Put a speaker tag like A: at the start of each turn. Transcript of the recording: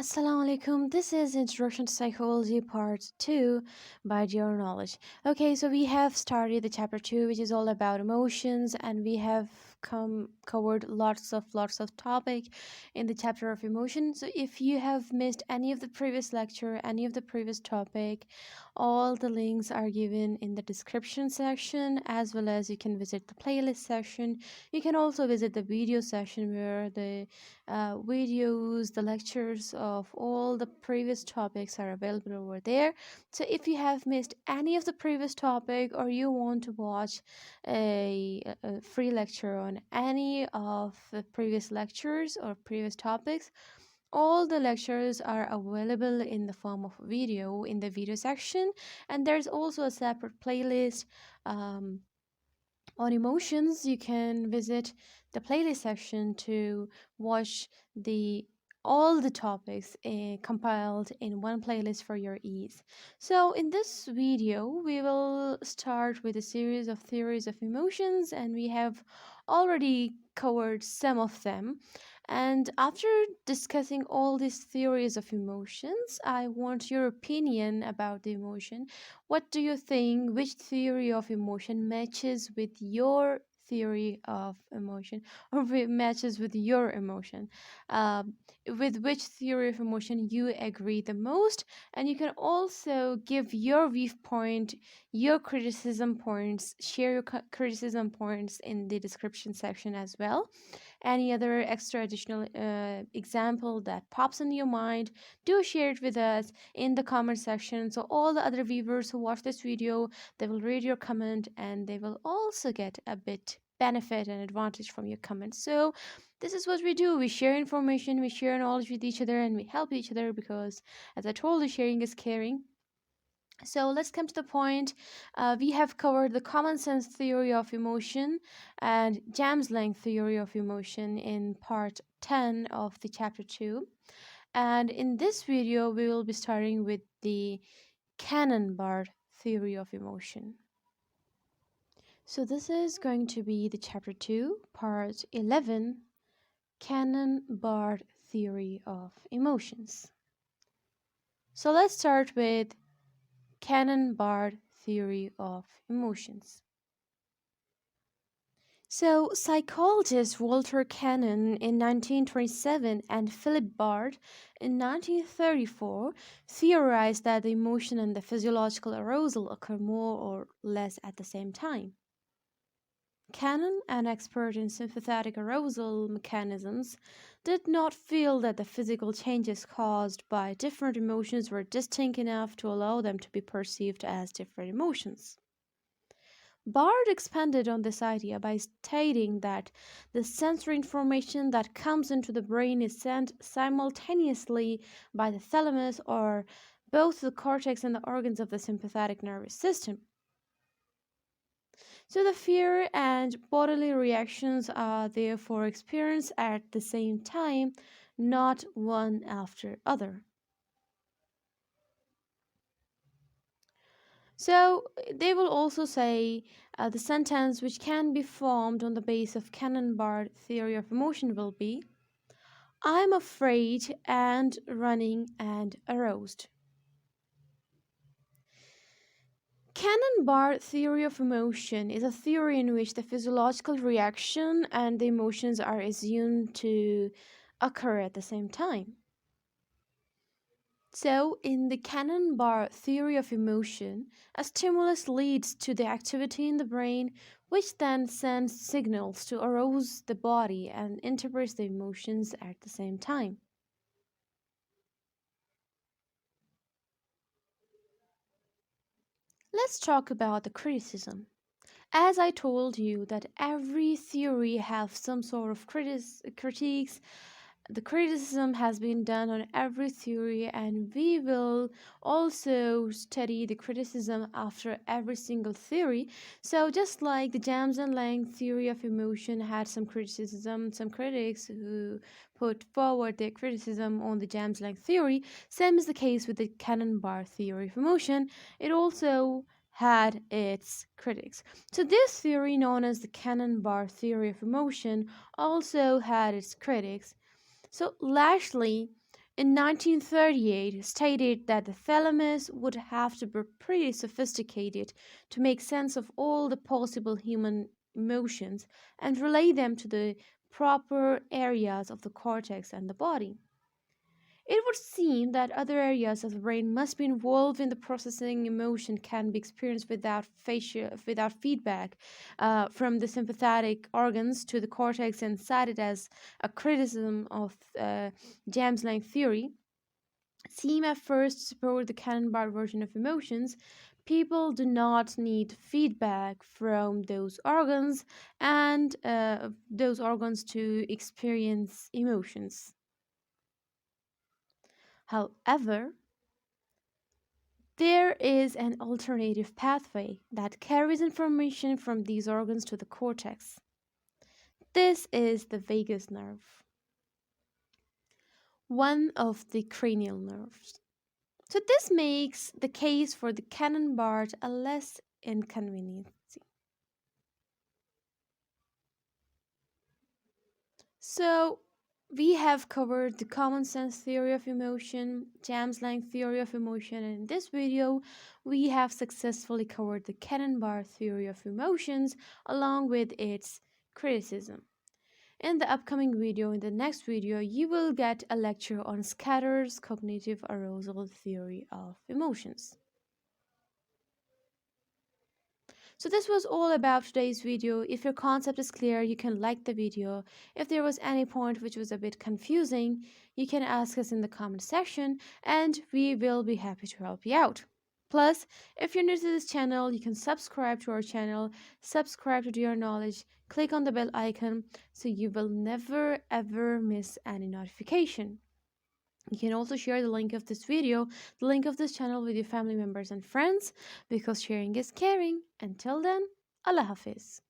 A: Assalamu alaikum. This is Introduction to Psychology Part 2 by Your Knowledge. Okay, so we have started the chapter 2, which is all about emotions, and we have covered lots of topic in the chapter of emotion. So if you have missed any of the previous lecture, any of the previous topic, all the links are given in the description section, as well as you can visit the playlist section. You can also visit the video section where the videos, the lectures of all the previous topics are available over there. So if you have missed any of the previous topic, or you want to watch a free lecture on any of the previous lectures or previous topics, all the lectures are available in the form of video in the video section, and there's also a separate playlist on emotions. You can visit the playlist section to watch the all the topics compiled in one playlist for your ease. So in this video we will start with a series of theories of emotions, and we have already covered some of them. And after discussing all these theories of emotions, I want your opinion about the emotion. What do you think? Which theory of emotion matches with your theory of emotion, or matches with your emotion? With which theory of emotion you agree the most? And you can also give your viewpoint, your criticism points, share your criticism points in the description section as well. Any other extra additional example that pops in your mind, do share it with us in the comment section, so all the other viewers who watch this video, they will read your comment and they will also get a bit benefit and advantage from your comments. So this is what we do. We share information, we share knowledge with each other, and we help each other, because as I told you, sharing is caring. So let's come to the point. We have covered the common sense theory of emotion and Jam's length theory of emotion in part 10 of the chapter 2. And in this video, we will be starting with the canon-bard theory of emotion. So this is going to be the chapter 2, part 11, canon-bard theory of emotions. So let's start with canon-bard theory of emotions. So, psychologists Walter Cannon in 1927 and Philip Bard in 1934 theorized that the emotion and the physiological arousal occur more or less at the same time. Cannon, an expert in sympathetic arousal mechanisms, did not feel that the physical changes caused by different emotions were distinct enough to allow them to be perceived as different emotions. Bard expanded on this idea by stating that the sensory information that comes into the brain is sent simultaneously by the thalamus, or both the cortex and the organs of the sympathetic nervous system. So the fear and bodily reactions are therefore experienced at the same time, not one after other. So they will also say the sentence which can be formed on the base of canon-bard theory of emotion will be, I'm afraid and running and aroused. Canon-bard theory of emotion is a theory in which the physiological reaction and the emotions are assumed to occur at the same time. So, in the canon-bard theory of emotion, a stimulus leads to the activity in the brain, which then sends signals to arouse the body and interprets the emotions at the same time. Let's talk about the criticism. As I told you that every theory has some sort of critiques, the criticism has been done on every theory, and we will also study the criticism after every single theory. So just like the James and Lang theory of emotion had some criticism, some critics who put forward their criticism on the James Lang theory, same is the case with the canon-bard theory of emotion. It also had its critics. So this theory, known as the canon-bard theory of emotion, also had its critics. So Lashley in 1938 stated that the thalamus would have to be pretty sophisticated to make sense of all the possible human emotions and relay them to the proper areas of the cortex and the body. It would seem that other areas of the brain must be involved in the processing emotion can be experienced without feedback from the sympathetic organs to the cortex and cited as a criticism of James-Lange theory seem at first to support the canon-bard version of emotions. People do not need feedback from those organs to experience emotions. However, there is an alternative pathway that carries information from these organs to the cortex. This is the vagus nerve, one of the cranial nerves. So this makes the case for the canon-bard a less inconvenience. So we have covered the common sense theory of emotion, James-Lange theory of emotion, and in this video we have successfully covered the canon-bard theory of emotions along with its criticism. In the upcoming video, in the next video, you will get a lecture on Scatter's cognitive arousal theory of emotions. So this was all about today's video. If your concept is clear, you can like the video. If there was any point which was a bit confusing, you can ask us in the comment section and we will be happy to help you out. Plus, if you're new to this channel, you can subscribe to our channel, subscribe to Do Your Knowledge, click on the bell icon so you will never ever miss any notification. You can also share the link of this video, the link of this channel with your family members and friends because sharing is caring. Until then, Allah Hafiz.